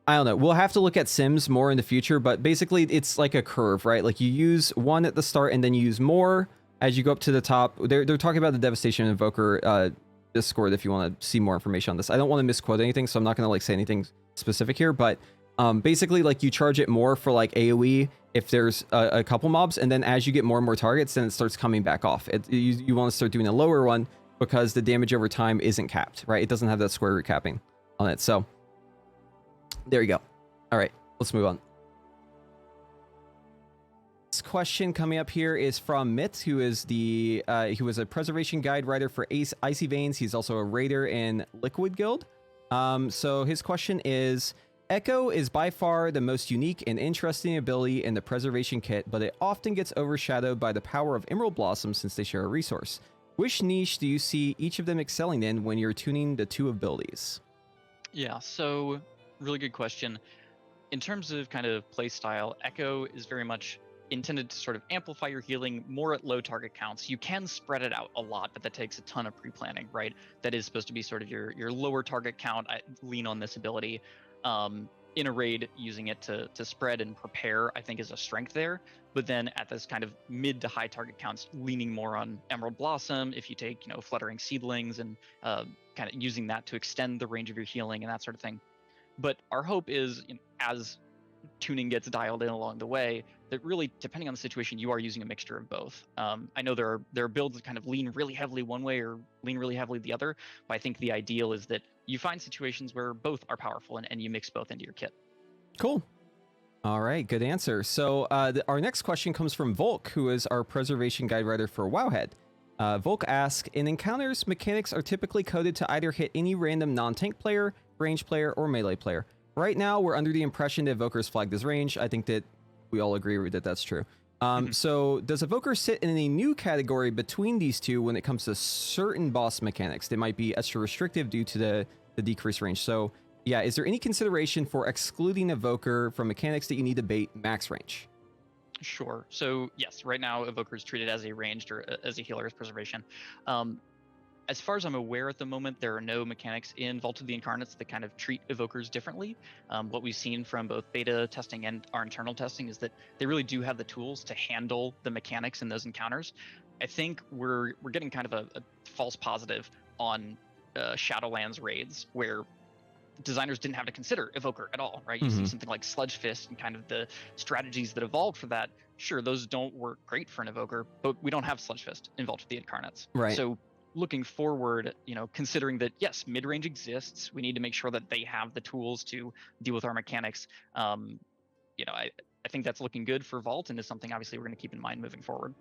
I don't know. We'll have to look at sims more in the future, but basically it's like a curve, right? Like you use 1 at the start and then you use more as you go up to the top. They're talking about the Devastation Evoker Discord if you want to see more information on this. I don't want to misquote anything, so I'm not going to like say anything specific here, but basically like you charge it more for like AoE if there's a couple mobs, and then as you get more and more targets, then it starts coming back off. You want to start doing a lower one because the damage over time isn't capped, right? It doesn't have that square root capping on it. So there you go. All right, let's move on. This question coming up here is from Mitt, who is he was a preservation guide writer for Icy Veins. He's also a raider in Liquid Guild. So his question is, Echo is by far the most unique and interesting ability in the preservation kit, but it often gets overshadowed by the power of Emerald Blossom since they share a resource. Which niche do you see each of them excelling in when you're tuning the 2 abilities? Yeah, so really good question. In terms of kind of play style, Echo is very much intended to sort of amplify your healing more at low target counts. You can spread it out a lot, but that takes a ton of pre-planning, right? That is supposed to be sort of your lower target count. I lean on this ability. In a raid, using it to spread and prepare, I think is a strength there. But then at this kind of mid to high target counts, leaning more on Emerald Blossom, if you take, Fluttering Seedlings and kind of using that to extend the range of your healing and that sort of thing. But our hope is, as tuning gets dialed in along the way, that really, depending on the situation, you are using a mixture of both. I know there are builds that kind of lean really heavily one way or lean really heavily the other, but I think the ideal is that you find situations where both are powerful and you mix both into your kit. Cool. All right, good answer. So our next question comes from Volk, who is our preservation guide writer for Wowhead. Volk asks, in encounters, mechanics are typically coded to either hit any random non-tank player, range player, or melee player. Right now, we're under the impression that Evoker's flagged as range. I think that we all agree that that's true. So does Evoker sit in a new category between these two when it comes to certain boss mechanics that might be extra restrictive due to the decreased range? So yeah, is there any consideration for excluding Evoker from mechanics that you need to bait max range? Sure. So yes, right now Evoker is treated as a ranged or as a healer as preservation. As far as I'm aware at the moment, there are no mechanics in Vault of the Incarnates that kind of treat Evokers differently. What we've seen from both beta testing and our internal testing is that they really do have the tools to handle the mechanics in those encounters. I think we're getting kind of a false positive on Shadowlands raids where designers didn't have to consider Evoker at all, right? You see something like Sludge Fist and kind of the strategies that evolved for that. Sure, those don't work great for an Evoker, but we don't have Sludge Fist involved with the Incarnates. Right. So looking forward, considering that, yes, mid-range exists, we need to make sure that they have the tools to deal with our mechanics. I think that's looking good for Vault and is something obviously we're going to keep in mind moving forward.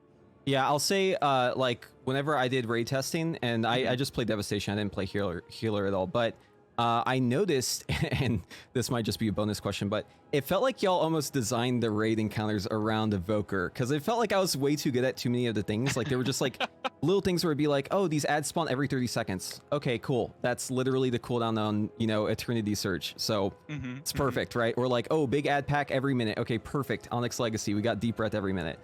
Yeah, I'll say, like, whenever I did raid testing, and I just played Devastation, I didn't play healer at all, but I noticed, and this might just be a bonus question, but it felt like y'all almost designed the raid encounters around Evoker, because it felt like I was way too good at too many of the things. Like, there were just, like, little things where it'd be like, oh, these ads spawn every 30 seconds. Okay, cool. That's literally the cooldown on, Eternity Surge, so it's perfect, right? Or like, oh, big ad pack every minute. Okay, perfect. Onyx Legacy, we got Deep Breath every minute.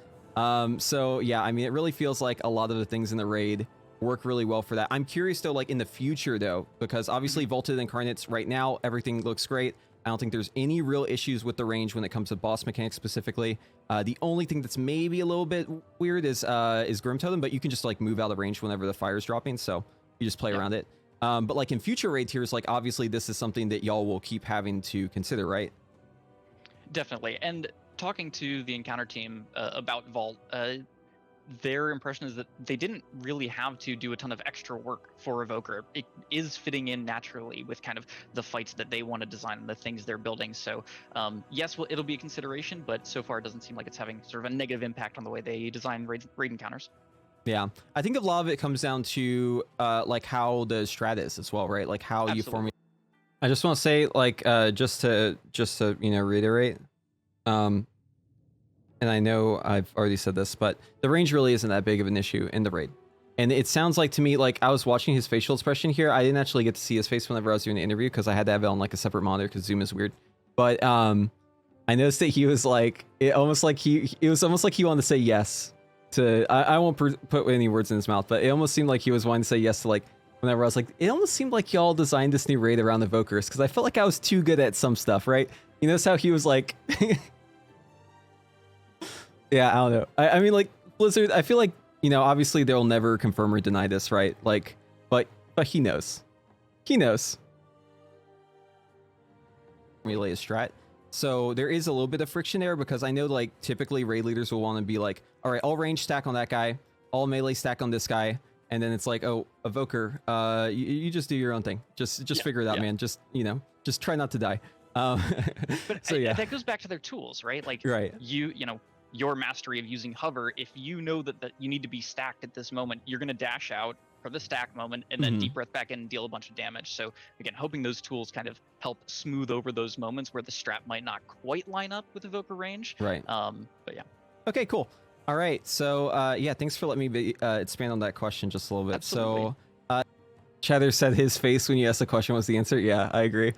So yeah, I mean, it really feels like a lot of the things in the raid work really well for that. I'm curious though, like in the future though, because obviously Vaulted Incarnates right now, everything looks great. I don't think there's any real issues with the range when it comes to boss mechanics specifically. The only thing that's maybe a little bit weird is Grim Totem, but you can just like move out of range whenever the fire's dropping, so you just play around it. But like in future raid tiers, like obviously this is something that y'all will keep having to consider, right? Definitely. And talking to the encounter team about Vault, their impression is that they didn't really have to do a ton of extra work for Evoker. It is fitting in naturally with kind of the fights that they want to design and the things they're building. So yes, well, it'll be a consideration, but so far it doesn't seem like it's having sort of a negative impact on the way they design raid encounters. Yeah, I think a lot of it comes down to like how the strat is as well, right? Like how you formulate. I just want to say, like, just to reiterate, and I know I've already said this, but the range really isn't that big of an issue in the raid. And it sounds like to me, like I was watching his facial expression here. I didn't actually get to see his face whenever I was doing the interview because I had to have it on like a separate monitor because Zoom is weird. But I noticed that he was like, it was almost like he wanted to say yes to, I won't put any words in his mouth, but it almost seemed like he was wanting to say yes to like, whenever I was like, it almost seemed like y'all designed this new raid around Evokers because I felt like I was too good at some stuff, right? You notice how he was like, yeah, I don't know. I mean, like Blizzard, I feel like, obviously they'll never confirm or deny this, right? Like, but he knows. He knows. Relay is strat. So there is a little bit of friction there because I know like typically raid leaders will want to be like, all right, all range stack on that guy, all melee stack on this guy. And then it's like, oh, Evoker, you just do your own thing. Just figure it out, man. Just, just try not to die. But so yeah, that goes back to their tools, right? Like right. Your mastery of using hover, if you know that you need to be stacked at this moment, you're going to dash out for the stack moment and then deep breath back in and deal a bunch of damage. So again, hoping those tools kind of help smooth over those moments where the strat might not quite line up with Evoker range. Right. But yeah. Okay, cool. All right. So yeah, thanks for letting me expand on that question just a little bit. Absolutely. So Cheddar said his face when you asked the question was the answer. Yeah, I agree.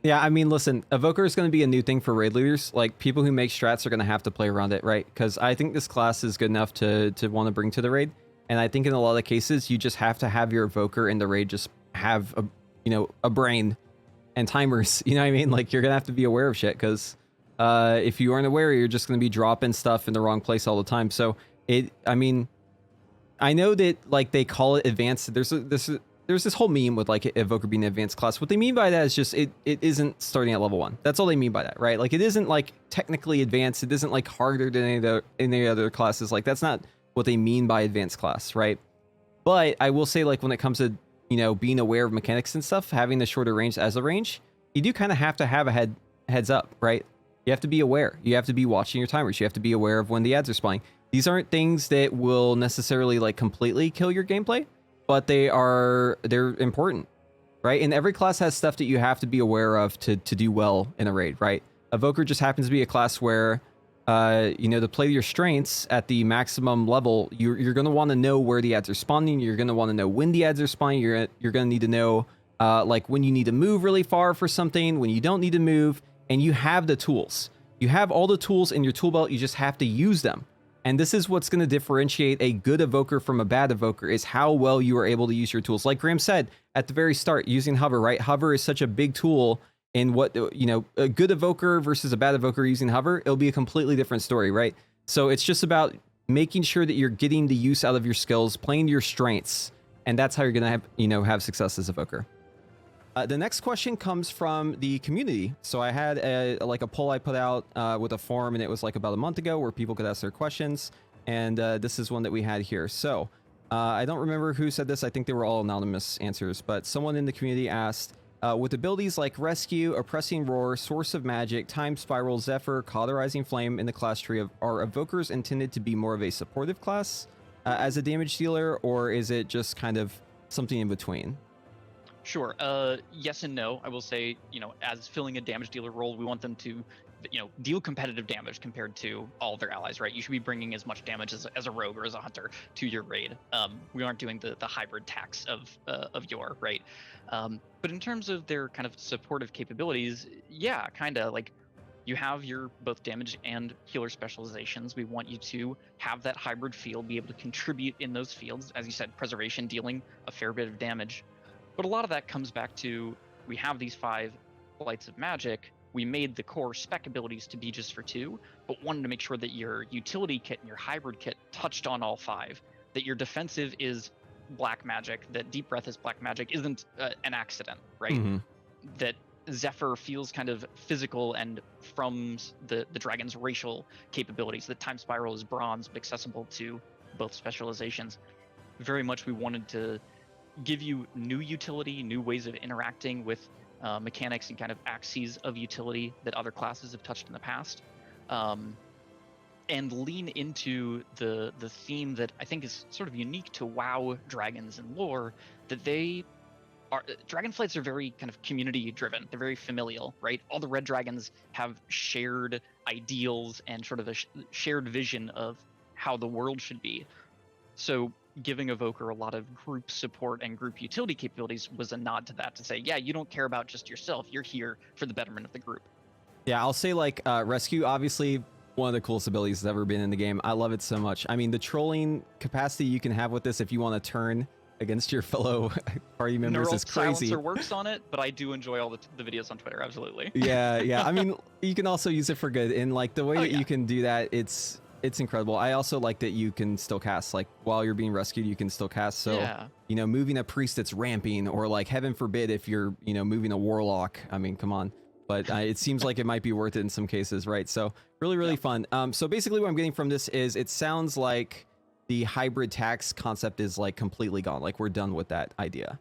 Yeah, I mean, listen, Evoker is going to be a new thing for raid leaders. Like, people who make strats are going to have to play around it, right? Because I think this class is good enough to want to bring to the raid. And I think in a lot of cases, you just have to have your Evoker in the raid just have, a brain and timers. You know what I mean? Like, you're going to have to be aware of shit because if you aren't aware, you're just going to be dropping stuff in the wrong place all the time. So, I mean, I know that, like, they call it advanced. There's this whole meme with like Evoker being an advanced class. What they mean by that is just it isn't starting at level 1. That's all they mean by that, right? Like it isn't like technically advanced. It isn't like harder than any other classes. Like that's not what they mean by advanced class, right? But I will say like when it comes to being aware of mechanics and stuff, having the shorter range as a range, you do kind of have to have a heads up, right? You have to be aware. You have to be watching your timers. You have to be aware of when the ads are spawning. These aren't things that will necessarily like completely kill your gameplay, but they're important, right? And every class has stuff that you have to be aware of to do well in a raid, right? Evoker just happens to be a class where, to play your strengths at the maximum level, you're going to want to know where the ads are spawning. You're going to want to know when the ads are spawning. You're going to need to know, like when you need to move really far for something, when you don't need to move, and you have the tools. You have all the tools in your tool belt. You just have to use them. And this is what's going to differentiate a good Evoker from a bad Evoker is how well you are able to use your tools. Like Graham said at the very start, using hover, right? Hover is such a big tool in what, a good Evoker versus a bad Evoker using hover, it'll be a completely different story, right? So it's just about making sure that you're getting the use out of your skills, playing to your strengths, and that's how you're gonna have success as Evoker. The next question comes from the community. So I had a poll I put out with a forum, and it was like about a month ago where people could ask their questions, and this is one that we had here. So I don't remember who said this. I think they were all anonymous answers, but someone in the community asked, with abilities like Rescue, Oppressing Roar, Source of Magic, Time Spiral, Zephyr, Cauterizing Flame in the class tree, are Evokers intended to be more of a supportive class as a damage dealer, or is it just kind of something in between? Sure. Yes and no. I will say, as filling a damage dealer role, we want them to, deal competitive damage compared to all of their allies, right? You should be bringing as much damage as a rogue or as a hunter to your raid. We aren't doing the hybrid tax of your, right? But in terms of their kind of supportive capabilities, yeah, kind of like you have your both damage and healer specializations. We want you to have that hybrid field, be able to contribute in those fields. As you said, preservation, dealing a fair bit of damage. But a lot of that comes back to, we have these 5 lights of magic. We made the core spec abilities to be just for 2, but wanted to make sure that your utility kit and your hybrid kit touched on all 5. That your defensive is black magic, that deep breath is black magic isn't an accident, right? Mm-hmm. That Zephyr feels kind of physical and from the dragon's racial capabilities. That Time Spiral is bronze, but accessible to both specializations. Very much we wanted to give you new utility, new ways of interacting with mechanics and kind of axes of utility that other classes have touched in the past, and lean into the theme that I think is sort of unique to WoW dragons and lore, that they are, dragonflights are very kind of community driven. They're very familial, right? All the red dragons have shared ideals and sort of a shared vision of how the world should be. So giving Evoker a lot of group support and group utility capabilities was a nod to that, to say, yeah, you don't care about just yourself, you're here for the betterment of the group. Yeah, I'll say Rescue, obviously one of the coolest abilities that's ever been in the game. I love it so much. I mean, the trolling capacity you can have with this if you want to turn against your fellow party members Neural is crazy. Silencer works on it, but I do enjoy all the videos on Twitter, absolutely. Yeah. I mean, you can also use it for good, and like the way that you can do that, it's incredible. I also like that you can still cast, like while you're being rescued, you can still cast. So, moving a priest that's ramping, or like heaven forbid if you're, moving a warlock. I mean, come on. But it seems like it might be worth it in some cases, right? So really fun. So basically what I'm getting from this is it sounds like the hybrid tax concept is like completely gone. Like we're done with that idea.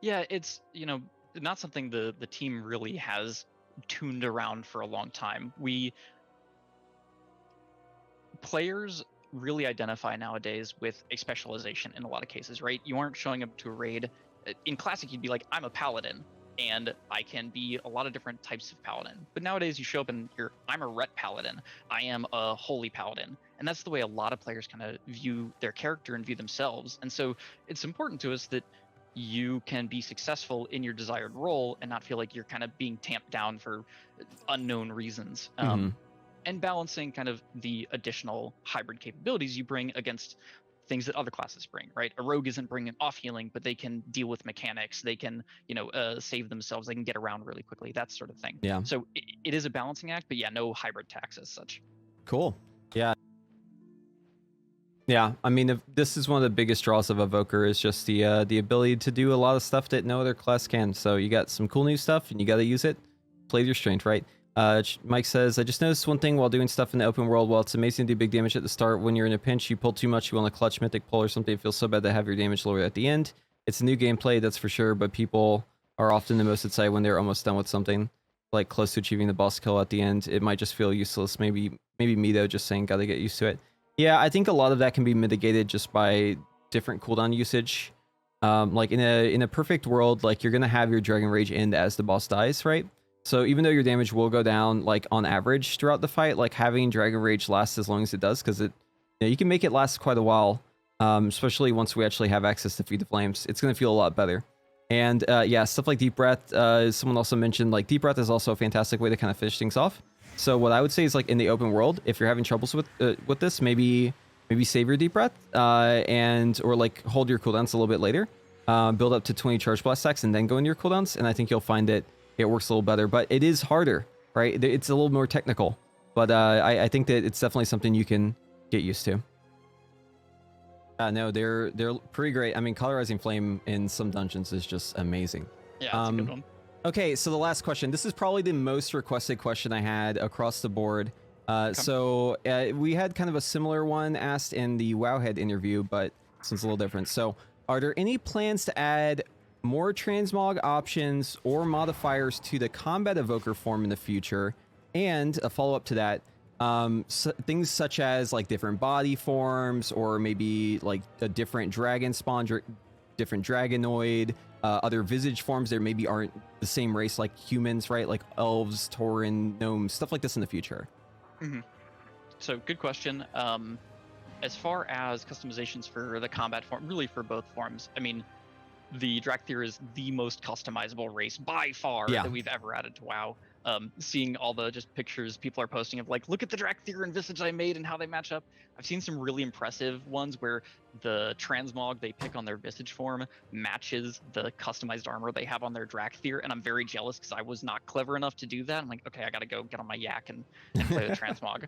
Yeah, it's, not something the team really has tuned around for a long time. Players really identify nowadays with a specialization in a lot of cases, right? You aren't showing up to a raid. In Classic, you'd be like, I'm a paladin, and I can be a lot of different types of paladin. But nowadays you show up and I'm a ret paladin, I am a holy paladin. And that's the way a lot of players kind of view their character and view themselves. And so it's important to us that you can be successful in your desired role and not feel like you're kind of being tamped down for unknown reasons. And balancing kind of the additional hybrid capabilities you bring against things that other classes bring, right? A rogue isn't bringing off healing, but they can deal with mechanics. They can, save themselves. They can get around really quickly, that sort of thing. Yeah. So it is a balancing act, but yeah, no hybrid tax as such. Cool. Yeah. Yeah. I mean, this is one of the biggest draws of Evoker is just the ability to do a lot of stuff that no other class can. So you got some cool new stuff and you got to use it. Play to your strength, right? Mike says, I just noticed one thing while doing stuff in the open world. While it's amazing to do big damage at the start, when you're in a pinch, you pull too much, you want to clutch mythic pull or something. It feels so bad to have your damage lower at the end. It's a new gameplay, that's for sure, but people are often the most excited when they're almost done with something, like close to achieving the boss kill at the end. It might just feel useless. Maybe me though, just saying, gotta get used to it. Yeah, I think a lot of that can be mitigated just by different cooldown usage. Like in a perfect world, like you're gonna have your Dragon Rage end as the boss dies, right? So even though your damage will go down, like on average throughout the fight, like having Dragon Rage last as long as it does, because you can make it last quite a while, especially once we actually have access to Feed the Flames. It's going to feel a lot better. And yeah, stuff like Deep Breath, someone also mentioned, like Deep Breath is also a fantastic way to kind of finish things off. So what I would say is, like in the open world, if you're having troubles with this, maybe save your Deep Breath or like hold your cooldowns a little bit later, build up to 20 Charge Blast stacks and then go into your cooldowns, and I think you'll find it works a little better. But it is harder, right? It's a little more technical, but I think that it's definitely something you can get used to. No, they're pretty great. I mean, Colorizing Flame in some dungeons is just amazing. Yeah, that's a good one. Okay, so the last question. This is probably the most requested question I had across the board. So we had kind of a similar one asked in the Wowhead interview, but this one's a little different. So are there any plans to add more transmog options or modifiers to the combat evoker form in the future? And a follow-up to that, things such as like different body forms, or maybe like a different dragon spawn, different dragonoid, other visage forms that maybe aren't the same race like humans, right? Like elves, tauren, gnomes, stuff like this in the future. So good question. As far as customizations for the combat form, really for both forms, I mean, the Drakthir is the most customizable race by far that we've ever added to WoW. Seeing all the just pictures people are posting of like, look at the Drakthir and Visage I made and how they match up. I've seen some really impressive ones where the transmog they pick on their Visage form matches the customized armor they have on their Drakthir, and I'm very jealous because I was not clever enough to do that. I'm like, okay, I gotta go get on my yak and play with transmog.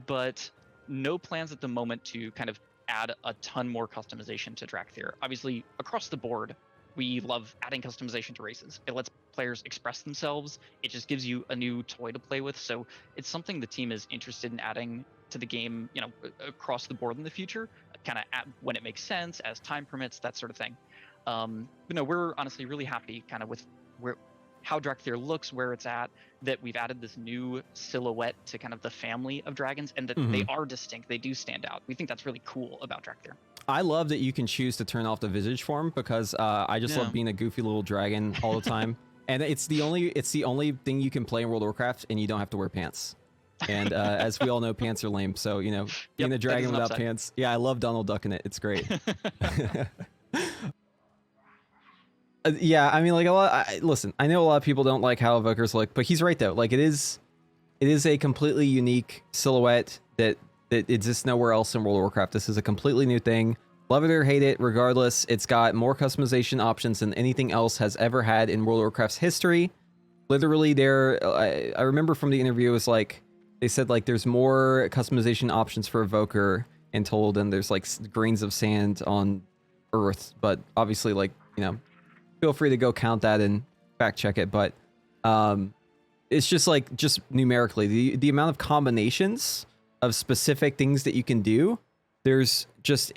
But no plans at the moment to kind of add a ton more customization to Drakthir. Obviously, across the board, we love adding customization to races. It lets players express themselves. It just gives you a new toy to play with. So it's something the team is interested in adding to the game, you know, across the board in the future, kind of when it makes sense, as time permits, that sort of thing. But no, we're honestly really happy kind of with how Drakthir looks, where it's at, that we've added this new silhouette to kind of the family of dragons, and that they are distinct. They do stand out. We think that's really cool about Drakthir. I love that you can choose to turn off the visage form, because I just love being a goofy little dragon all the time. And it's the only thing you can play in World of Warcraft, and you don't have to wear pants. And as we all know, pants are lame. So, you know, being a dragon without pants. Yeah, I love Donald Duck in it. It's great. Yeah, I mean, like listen, I know a lot of people don't like how evokers look, but he's right though. Like it is a completely unique silhouette that exists nowhere else in World of Warcraft. This is a completely new thing. Love it or hate it, regardless, it's got more customization options than anything else has ever had in World of Warcraft's history. Literally, I remember from the interview, it was like they said like there's more customization options for Evoker in total than there's like grains of sand on Earth. But obviously, like, you know, feel free to go count that and fact check it. But it's just like, just numerically, the amount of combinations of specific things that you can do, there's just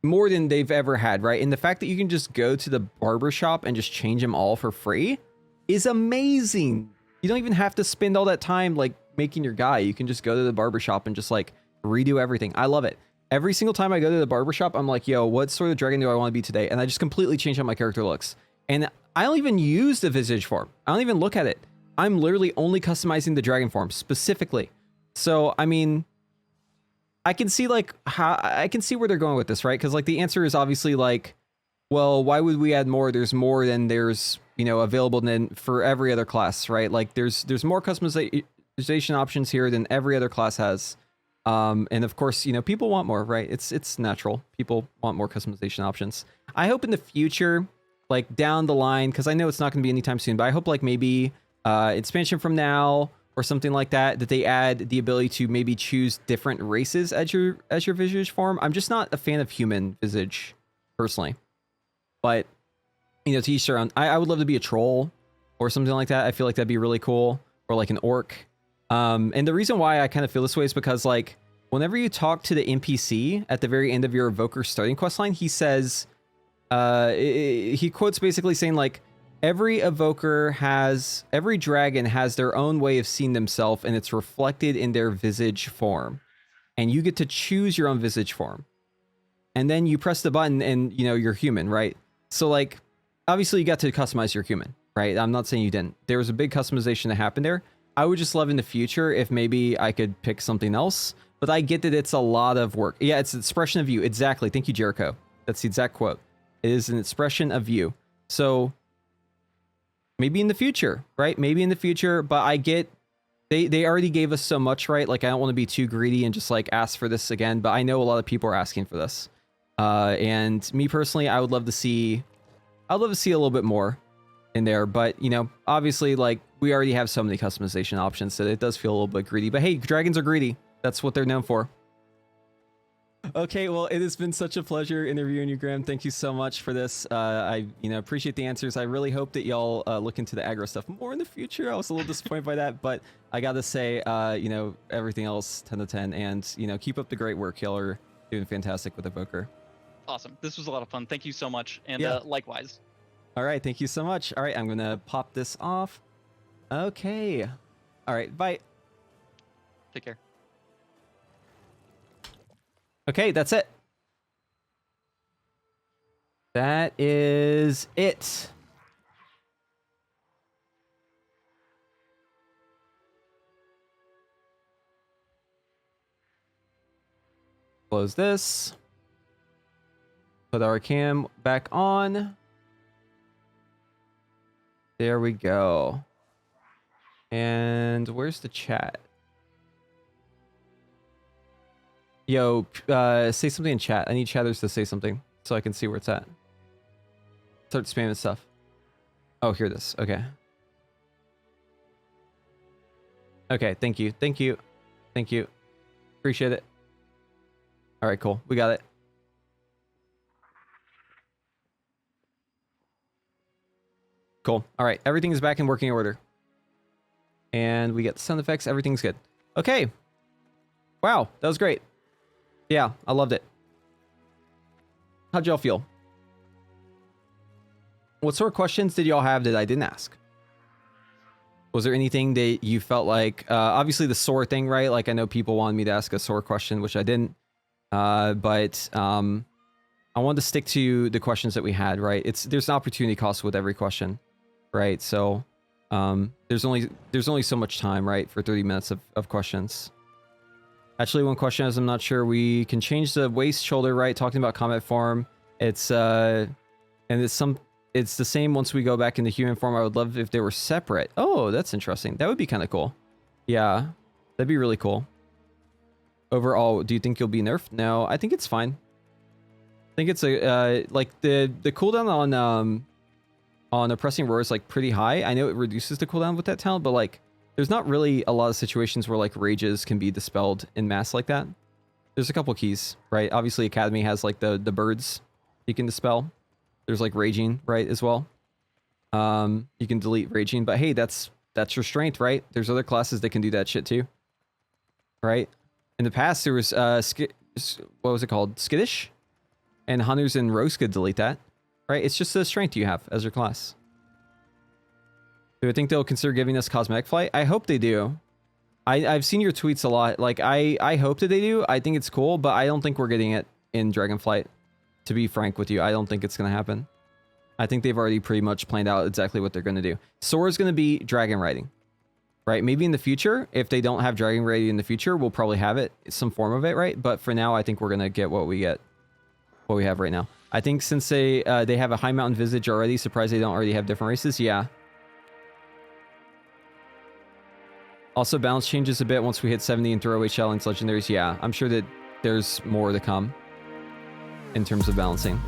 more than they've ever had, right? And the fact that you can just go to the barbershop and just change them all for free is amazing. You don't even have to spend all that time like making your guy. You can just go to the barbershop and just like redo everything. I love it. Every single time I go to the barbershop, I'm like, yo, what sort of dragon do I want to be today? And I just completely change how my character looks. And I don't even use the visage form. I don't even look at it. I'm literally only customizing the dragon form specifically. So, I mean, I can see like how I can see where they're going with this, right? Because like the answer is obviously like, well, why would we add more? There's more than there's, you know, available than for every other class, right? Like there's more customization options here than every other class has. And of course, you know, people want more, right? It's natural. People want more customization options. I hope in the future, like down the line, because I know it's not going to be anytime soon, but I hope like maybe expansion from now or something like that, that they add the ability to maybe choose different races as your visage form. I'm just not a fan of human visage personally, but you know, to each their own. I would love to be a troll or something like that. I feel like that'd be really cool, or like an orc. And the reason why I kind of feel this way is because like whenever you talk to the NPC at the very end of your Evoker starting quest line, he says, he quotes basically saying like, every dragon has their own way of seeing themselves, and it's reflected in their visage form. And you get to choose your own visage form. And then you press the button and, you know, you're human, right? So like, obviously you got to customize your human, right? I'm not saying you didn't. There was a big customization that happened there. I would just love in the future if maybe I could pick something else, but I get that it's a lot of work. Yeah, it's an expression of you. Exactly. Thank you, Jericho. That's the exact quote. It is an expression of you. So maybe in the future, right? Maybe in the future, but I get they already gave us so much, right? Like I don't want to be too greedy and just like ask for this again, but I know a lot of people are asking for this. And me personally, I would love to see a little bit more in there, but you know, obviously like we already have so many customization options that it does feel a little bit greedy, but hey, dragons are greedy. That's what they're known for. Okay, well, it has been such a pleasure interviewing you, Graham. Thank you so much for this. I appreciate the answers. I really hope that y'all look into the aggro stuff more in the future. I was a little disappointed by that, but I gotta say, everything else 10 to 10, and keep up the great work. Y'all are doing fantastic with Evoker. Awesome. This was a lot of fun. Thank you so much, and Yeah. likewise. All right, thank you so much. All right, I'm gonna pop this off. Okay. All right, bye. Take care. Okay, that's it. That is it. Close this. Put our cam back on. There we go. And where's the chat? Yo, say something in chat. I need chatters to say something so I can see where it's at. Start spamming stuff. Oh, here it is. Okay. Okay, thank you. Thank you. Thank you. Appreciate it. All right, cool. We got it. Cool. All right, everything is back in working order. And we get the sound effects. Everything's good. Okay. Wow, that was great. Yeah, I loved it. How'd y'all feel? What sort of questions did y'all have that I didn't ask? Was there anything that you felt like, obviously the SOAR thing, right? Like I know people wanted me to ask a SOAR question, which I didn't. But I wanted to stick to the questions that we had, right? There's an opportunity cost with every question, right? So there's only so much time, right, for 30 minutes of questions. Actually, one question is, I'm not sure we can change the waist shoulder, right? Talking about combat form, it's the same once we go back into human form. I would love if they were separate. Oh, that's interesting. That would be kind of cool. Yeah, that'd be really cool. Overall, do you think you'll be nerfed? No, I think it's fine. I think it's like the cooldown on oppressing roar is like pretty high. I know it reduces the cooldown with that talent, but like there's not really a lot of situations where like rages can be dispelled in mass like that. There's a couple keys, right? Obviously Academy has like the birds you can dispel. There's like raging, right, as well. You can delete raging, but hey, that's your strength, right? There's other classes that can do that shit too. Right? In the past there was what was it called? Skittish? And hunters and rogues could delete that. Right? It's just the strength you have as your class. Do I think they'll consider giving us cosmetic flight? I hope they do. I've seen your tweets a lot. Like, I hope that they do. I think it's cool, but I don't think we're getting it in Dragonflight. To be frank with you, I don't think it's going to happen. I think they've already pretty much planned out exactly what they're going to do. Soar is going to be dragon riding. Right? Maybe in the future, if they don't have dragon riding in the future, we'll probably have it, some form of it, right? But for now, I think we're going to get what we have right now. I think since they have a high mountain visage already, surprised they don't already have different races. Yeah. Also, balance changes a bit once we hit 70 and throw away challenge legendaries. Yeah, I'm sure that there's more to come in terms of balancing.